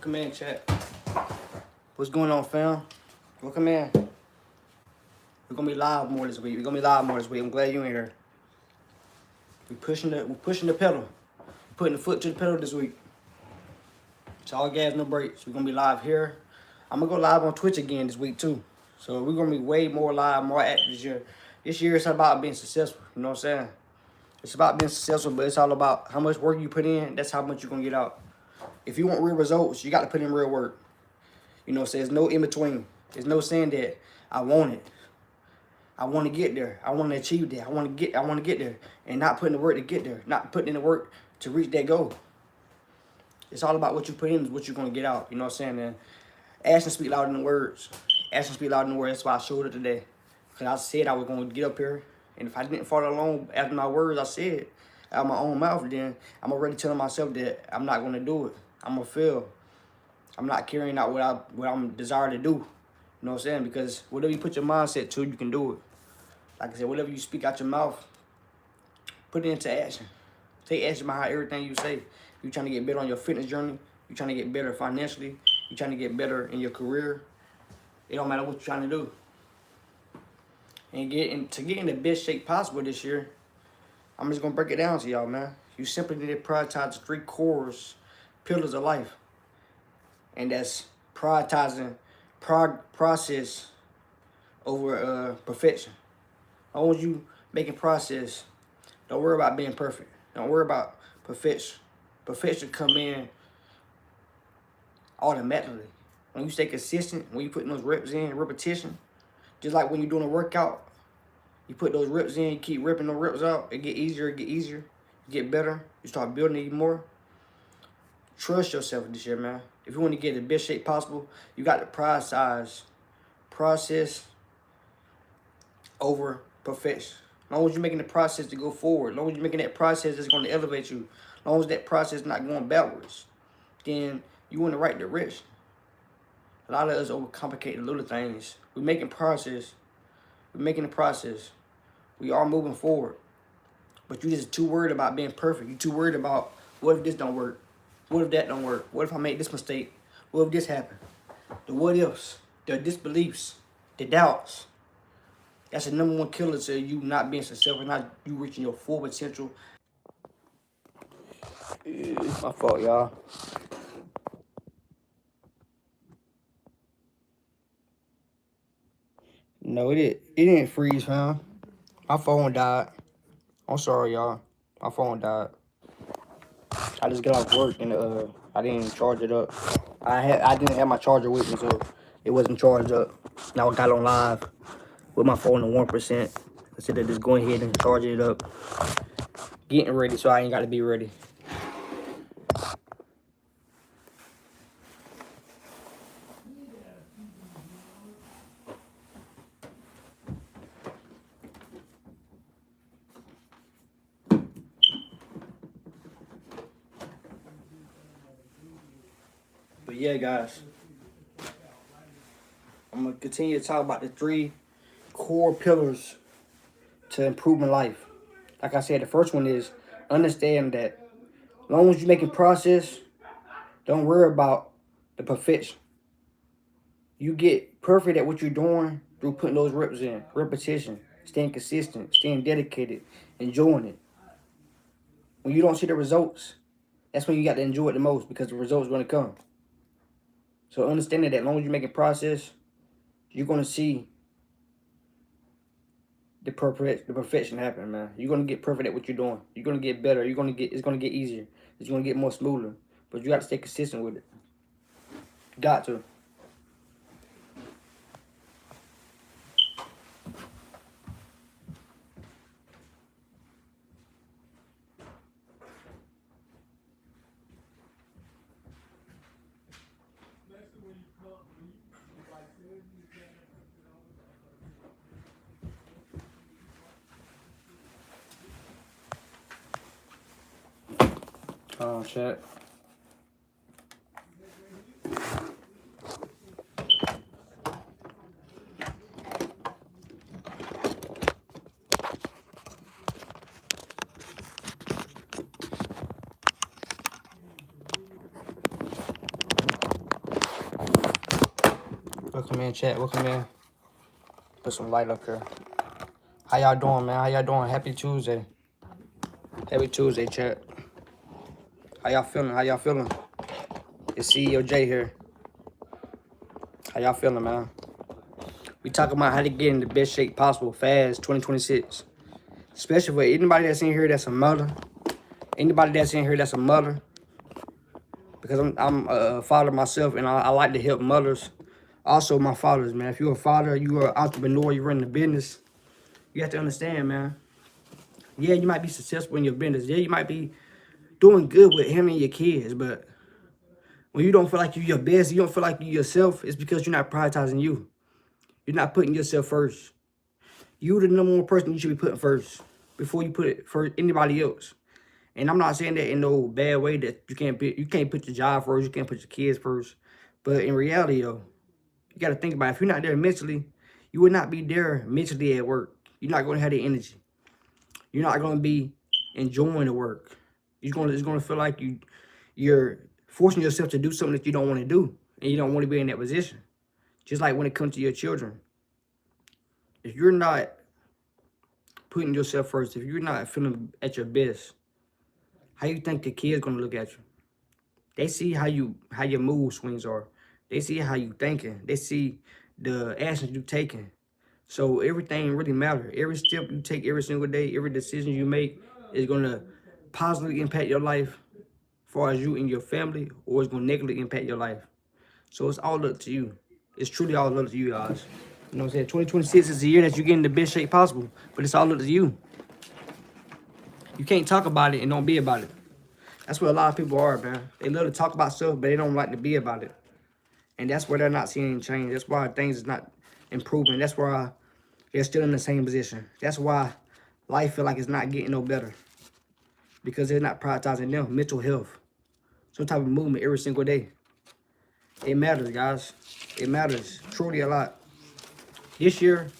Welcome in, chat. What's going on, fam? Welcome in. We're gonna be live more this week. I'm glad you in here. We're pushing the pedal. We're putting the foot to the pedal this week. It's all gas, no brakes. We're gonna be live here. I'm gonna go live on Twitch again this week too. So we're gonna be way more live, more active this year. This year it's about being successful. You know what I'm saying? It's about being successful, but it's all about how much work you put in. That's how much you're gonna get out. If you want real results, you got to put in real work. You know, so there's no in between. There's no saying that I want it. I want to get there. I want to achieve that. I want to get there, and not putting the work to get there. Not putting in the work to reach that goal. It's all about what you put in is what you're gonna get out. You know what I'm saying? And actions speak louder than words. Actions speak louder than words. That's why I showed it today. Cause I said I was gonna get up here, and if I didn't follow along after my words, I said out of my own mouth, then I'm already telling myself that I'm not gonna do it. I'm gonna fail. I'm not carrying out what I'm desired to do. You know what I'm saying? Because whatever you put your mindset to, you can do it. Like I said, whatever you speak out your mouth, put it into action. Take action behind everything you say. You trying to get better on your fitness journey. You trying to get better financially. You trying to get better in your career. It don't matter what you're trying to do. And to get in the best shape possible this year, I'm just gonna break it down to y'all, man. You simply need to prioritize the 3 pillars of life. And that's prioritizing process over perfection. As long as you making process, don't worry about being perfect. Don't worry about perfection. Perfection come in automatically. When you stay consistent, when you put those reps in, repetition, just like when you're doing a workout, you put those reps in, you keep ripping those reps out, it get easier, you get better, you start building it even more. Trust yourself this year, man. If you want to get in the best shape possible, you got to prioritize process over perfection. As long as you're making the process to go forward, as long as you're making that process that's going to elevate you, as long as that process is not going backwards, then you're in the right direction. A lot of us overcomplicate the little things. We're making process. We're making the process. We are moving forward. But you're just too worried about being perfect. You're too worried about, what if this don't work? What if that don't work? What if I make this mistake? What if this happen? The what ifs, the disbeliefs, the doubts. That's the #1 killer to you not being successful, not you reaching your full potential. It's my fault, y'all. No, it didn't freeze, fam. My phone died. I'm sorry, y'all. My phone died. I just got off work and I didn't charge it up. I didn't have my charger with me, so it wasn't charged up. Now I got on live with my phone at 1%. Instead of just going ahead and charging it up, getting ready, so I ain't got to be ready. But yeah, guys, I'm gonna continue to talk about the 3 core pillars to improving life. Like I said, the first one is understand that as long as you're making process, don't worry about the perfection. You get perfect at what you're doing through putting those reps in, repetition, staying consistent, staying dedicated, enjoying it. When you don't see the results, that's when you got to enjoy it the most, because the results are going to come. So understanding that as long as you're making process, you're going to see the perfection happen, man. You're going to get perfect at what you're doing. You're going to get better. It's going to get easier. It's going to get more smoother. But you got to stay consistent with it. You got to. Chat. in, chat. Welcome in. Put some light up here. How y'all doing, man? How y'all doing? Happy Tuesday. Happy Tuesday, chat. How y'all feeling? How y'all feeling? It's CEOJAY here. How y'all feeling, man? We talking about how to get in the best shape possible fast 2026. Especially for anybody that's in here that's a mother. Anybody that's in here that's a mother. Because I'm a father myself, and I like to help mothers. Also, my fathers, man. If you're a father, you're an entrepreneur, you're running a business, you have to understand, man. Yeah, you might be successful in your business. Yeah, you might be doing good with him and your kids, but when you don't feel like you're your best, you don't feel like you're yourself, it's because you're not prioritizing you. You're not putting yourself first. You're the number one person you should be putting first before you put it for anybody else. And I'm not saying that in no bad way that you can't put your job first, you can't put your kids first. But in reality, though, you got to think about it. If you're not there mentally, you would not be there mentally at work. You're not going to have the energy. You're not going to be enjoying the work. It's going to feel like you're forcing yourself to do something that you don't want to do, and you don't want to be in that position. Just like when it comes to your children. If you're not putting yourself first, if you're not feeling at your best, how you think the kid's going to look at you? They see how your mood swings are. They see how you thinking. They see the actions you taking. So everything really matters. Every step you take every single day, every decision you make is going to positively impact your life as far as you and your family, or it's going to negatively impact your life. So it's all up to you. It's truly all up to you guys. You know what I'm saying? 2026 is the year that you get in the best shape possible, but it's all up to you. You can't talk about it and don't be about it. That's what a lot of people are, man. They love to talk about stuff, but they don't like to be about it. And that's where they're not seeing any change. That's why things is not improving. That's why they're still in the same position. That's why life feel like it's not getting no better. Because they're not prioritizing them, mental health. Some type of movement every single day. It matters, guys. It matters truly a lot. This year,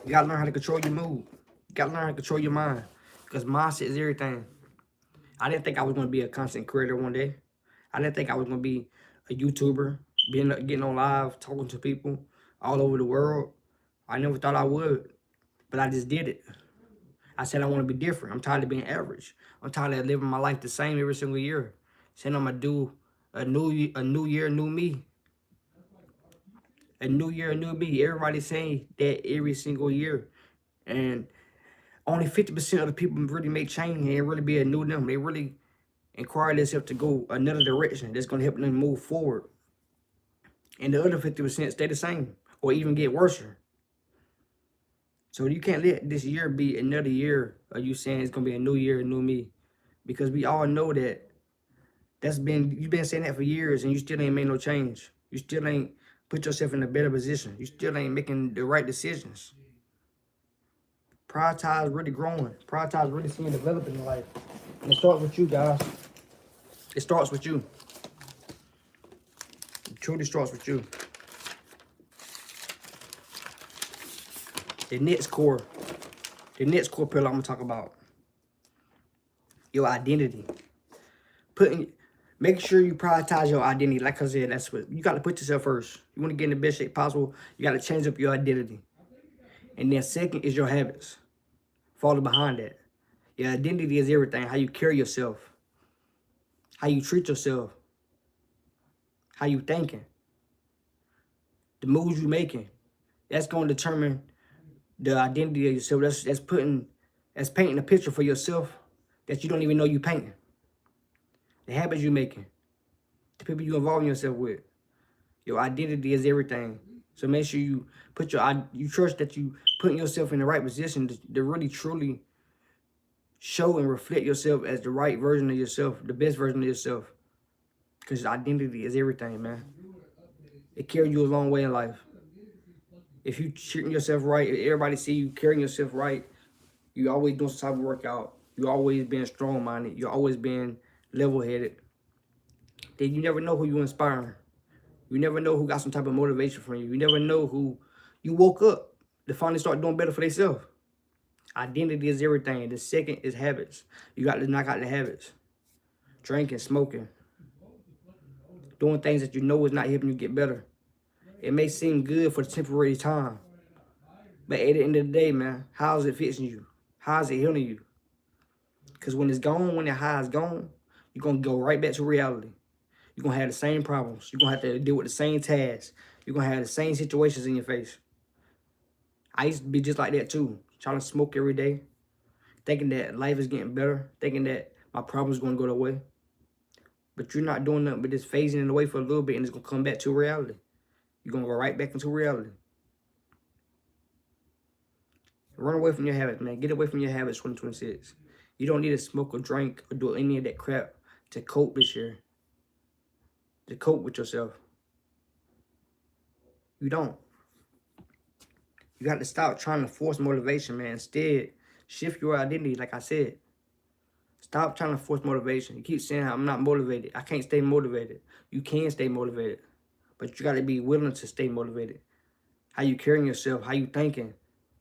you gotta learn how to control your mood. You gotta learn how to control your mind. Because mindset is everything. I didn't think I was going to be a content creator one day. I didn't think I was going to be a YouTuber, getting on live, talking to people all over the world. I never thought I would, but I just did it. I said I want to be different. I'm tired of being average. I'm tired of living my life the same every single year. Saying I'm going to do a new year, new me. A new year, new me. Everybody's saying that every single year. And only 50% of the people really make change and really be a new them. They really inquire themselves to go another direction that's going to help them move forward. And the other 50% stay the same or even get worse. So you can't let this year be another year of you saying it's going to be a new year, a new me. Because we all know that you've been saying that for years and you still ain't made no change. You still ain't put yourself in a better position. You still ain't making the right decisions. Prioritize really growing. Prioritize really seeing developing in life. And it starts with you, guys. It starts with you. It truly starts with you. The next core pillar I'm gonna talk about. Your identity. Make sure you prioritize your identity. Like I said, that's what you gotta put yourself first. You wanna get in the best shape possible, you gotta change up your identity. And then second is your habits. Follow behind that. Your identity is everything. How you carry yourself. How you treat yourself. How you thinking. The moves you making. That's gonna determine the identity of yourself. That's painting a picture for yourself that you don't even know you painting. The habits you making. The people you involving yourself with. Your identity is everything. So make sure you trust that you putting yourself in the right position to really truly show and reflect yourself as the right version of yourself, the best version of yourself. Because identity is everything, man. It carries you a long way in life. If you treating yourself right, if everybody see you carrying yourself right, you always doing some type of workout, you always being strong-minded, you're always being level-headed, then you never know who you're inspiring. You never know who got some type of motivation from you. You never know who you woke up to finally start doing better for themselves. Identity is everything. The second is habits. You got to knock out the habits. Drinking, smoking. Doing things that you know is not helping you get better. It may seem good for the temporary time, but at the end of the day, man, how is it fixing you? How is it healing you? Because when it's gone, when the high is gone, you're going to go right back to reality. You're going to have the same problems. You're going to have to deal with the same tasks. You're going to have the same situations in your face. I used to be just like that too, trying to smoke every day, thinking that life is getting better, thinking that my problems going to go away. But you're not doing nothing but just phasing it away for a little bit, and it's going to come back to reality. You're going to go right back into reality. Run away from your habits, man. Get away from your habits 2026. You don't need to smoke or drink or do any of that crap to cope this year. To cope with yourself. You don't. You got to stop trying to force motivation, man. Instead, shift your identity, like I said. Stop trying to force motivation. You keep saying, I'm not motivated. I can't stay motivated. You can stay motivated. But you got to be willing to stay motivated. How you carrying yourself, how you thinking,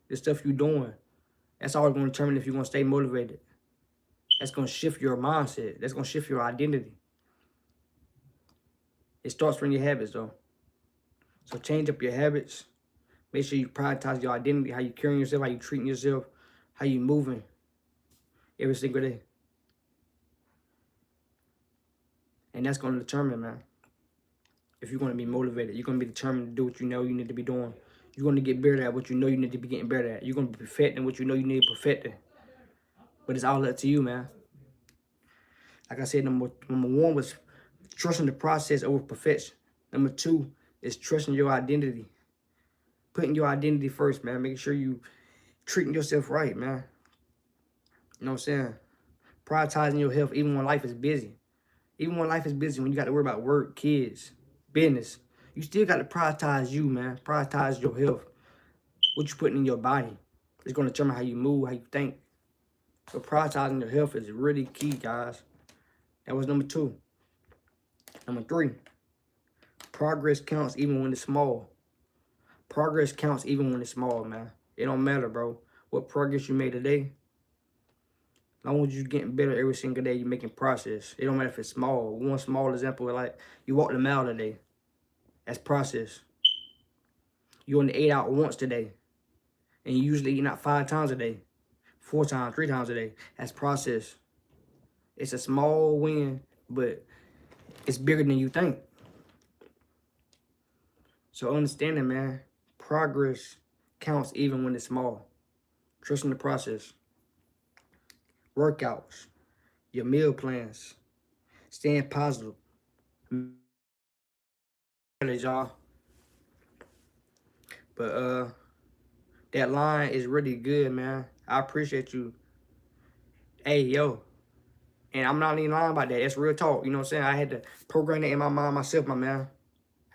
the stuff you doing. That's all going to determine if you're going to stay motivated. That's going to shift your mindset. That's going to shift your identity. It starts from your habits, though. So change up your habits. Make sure you prioritize your identity, how you carrying yourself, how you treating yourself, how you moving every single day. And that's going to determine, man, if you're going to be motivated. You're going to be determined to do what you know you need to be doing. You're going to get better at what you know you need to be getting better at. You're going to be perfecting what you know you need to perfect. But it's all up to you, man. Like I said, number one was trusting the process over perfection. Number two is trusting your identity. Putting your identity first, man. Making sure you treating yourself right, man. You know what I'm saying? Prioritizing your health even when life is busy. Even when life is busy, when you got to worry about work, kids, business, you still got to prioritize you, man. Prioritize your health. What you putting in your body is going to determine how you move, how you think. So prioritizing your health is really key, guys. That was number two. Number three, progress counts even when it's small. Progress counts even when it's small, man. It don't matter, bro. What progress you made today, as long as you're getting better every single day, you're making progress. It don't matter if it's small. One small example, like you walked a mile today. That's process. You only ate out once today. And you usually eat out 5 times a day. 4 times, 3 times a day. That's process. It's a small win, but it's bigger than you think. So understanding, man, progress counts even when it's small. Trusting the process. Workouts. Your meal plans. Staying positive. Y'all. But that line is really good, man. I appreciate you. Hey, yo. And I'm not even lying about that. That's real talk. You know what I'm saying? I had to program that in my mind myself, my man.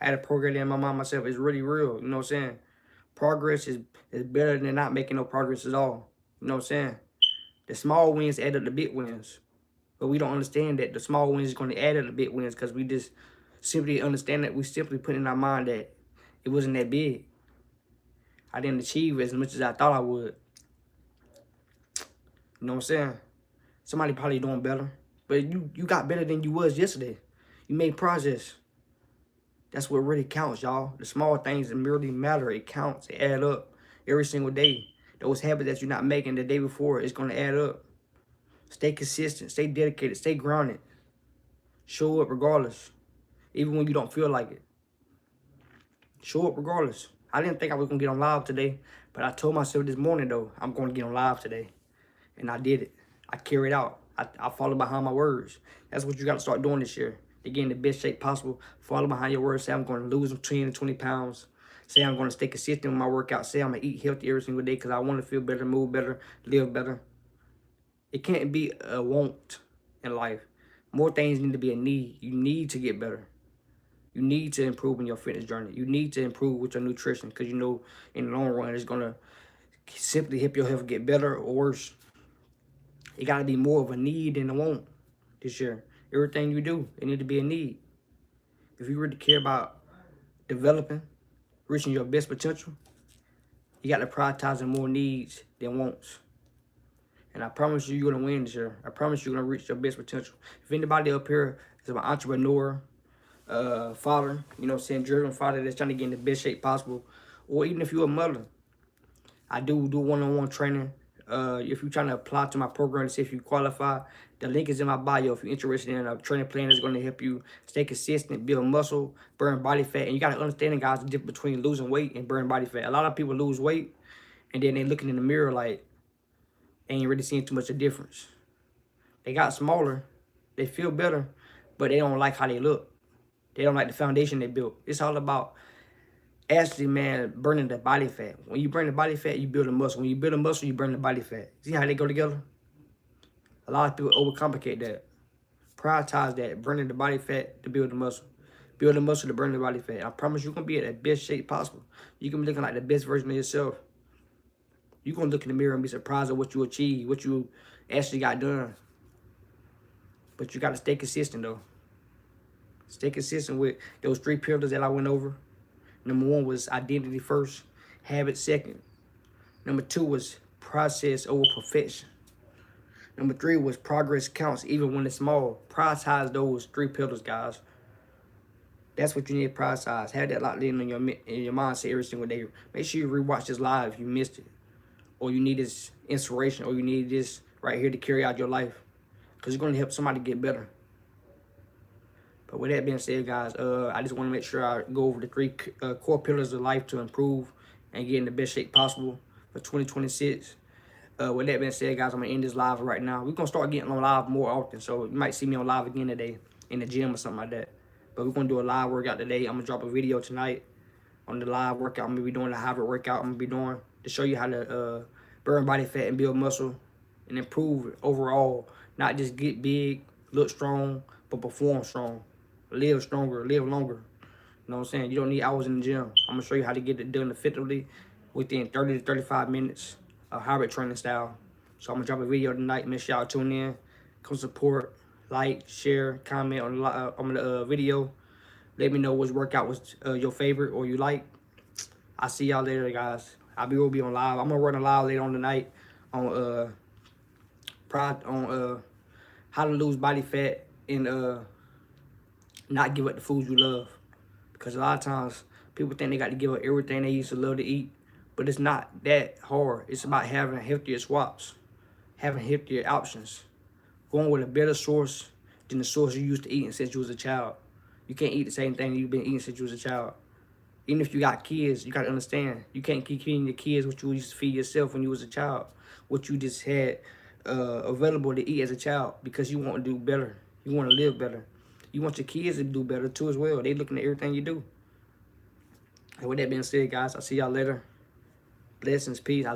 I had to program that in my mind myself. It's really real. You know what I'm saying? Progress is better than not making no progress at all. You know what I'm saying? The small wins add up to big wins. But we don't understand that the small wins is going to add up to big wins because we just simply understand that we simply put in our mind that it wasn't that big. I didn't achieve as much as I thought I would. You know what I'm saying? Somebody probably doing better. But you got better than you was yesterday. You made progress. That's what really counts, y'all. The small things that really matter. It counts. It add up every single day. Those habits that you're not making the day before, it's going to add up. Stay consistent. Stay dedicated. Stay grounded. Show up regardless. Even when you don't feel like it. Show up regardless. I didn't think I was going to get on live today. But I told myself this morning, though, I'm going to get on live today. And I did it. I carried out. I followed behind my words. That's what you got to start doing this year. To get in the best shape possible. Follow behind your words. Say I'm going to lose 10 to 20 pounds. Say I'm going to stay consistent with my workout. Say I'm going to eat healthy every single day because I want to feel better, move better, live better. It can't be a want in life. More things need to be a need. You need to get better. You need to improve in your fitness journey. You need to improve with your nutrition because you know in the long run it's going to simply help your health get better or worse. It got to be more of a need than a want this year. Everything you do, it need to be a need. If you really care about developing, reaching your best potential, you got to prioritize more needs than wants. And I promise you, you're going to win this year. I promise you're going to reach your best potential. If anybody up here is an entrepreneur, father, you know what I'm saying, driven father that's trying to get in the best shape possible, or even if you're a mother, I do one-on-one training. If you're trying to apply to my program to see if you qualify, the link is in my bio. If you're interested in a training plan that's going to help you stay consistent, build muscle, burn body fat. And you got to understand, guys, the difference between losing weight and burning body fat. A lot of people lose weight, and then they looking in the mirror like they ain't really seeing too much of a difference. They got smaller, they feel better, but they don't like how they look. They don't like the foundation they built. It's all about actually, man, burning the body fat. When you burn the body fat, you build a muscle. When you build a muscle, you burn the body fat. See how they go together? A lot of people overcomplicate that. Prioritize that, burning the body fat to build the muscle. Build the muscle to burn the body fat. I promise you're going to be at the best shape possible. You're going to be looking like the best version of yourself. You're going to look in the mirror and be surprised at what you achieved, what you actually got done. But you got to stay consistent, though. Stay consistent with those 3 pillars that I went over. Number 1 was identity first, habit second. Number 2 was process over perfection. Number 3 was progress counts even when it's small. Prioritize those 3 pillars, guys. That's what you need to prioritize. Have that locked in your mindset every single day. Make sure you rewatch this live if you missed it. Or you need this inspiration, or you need this right here to carry out your life. Because it's going to help somebody get better. But with that being said, guys, I just want to make sure I go over the 3 core pillars of life to improve and get in the best shape possible for 2026. With that being said, guys, I'm going to end this live right now. We're going to start getting on live more often, so you might see me on live again today in the gym or something like that. But we're going to do a live workout today. I'm going to drop a video tonight on the live workout. I'm going to be doing the hybrid workout I'm going to be doing to show you how to burn body fat and build muscle and improve overall. Not just get big, look strong, but perform strong. Live stronger, live longer. You know what I'm saying? You don't need hours in the gym. I'm going to show you how to get it done effectively within 30 to 35 minutes of hybrid training style. So I'm going to drop a video tonight. Make sure y'all tune in. Come support, like, share, comment on the video. Let me know which workout was your favorite or you like. I'll see y'all later, guys. Will be on live. I'm going to run a live later on tonight on how to lose body fat and not give up the foods you love. Because a lot of times people think they got to give up everything they used to love to eat, but it's not that hard. It's about having healthier swaps, having healthier options, going with a better source than the source you used to eating since you was a child. You can't eat the same thing you've been eating since you was a child. Even if you got kids, you got to understand, you can't keep feeding your kids what you used to feed yourself when you was a child, what you just had available to eat as a child, because you want to do better. You want to live better. You want your kids to do better too as well. They looking at everything you do. And with that being said, guys, I'll see y'all later. Blessings, peace.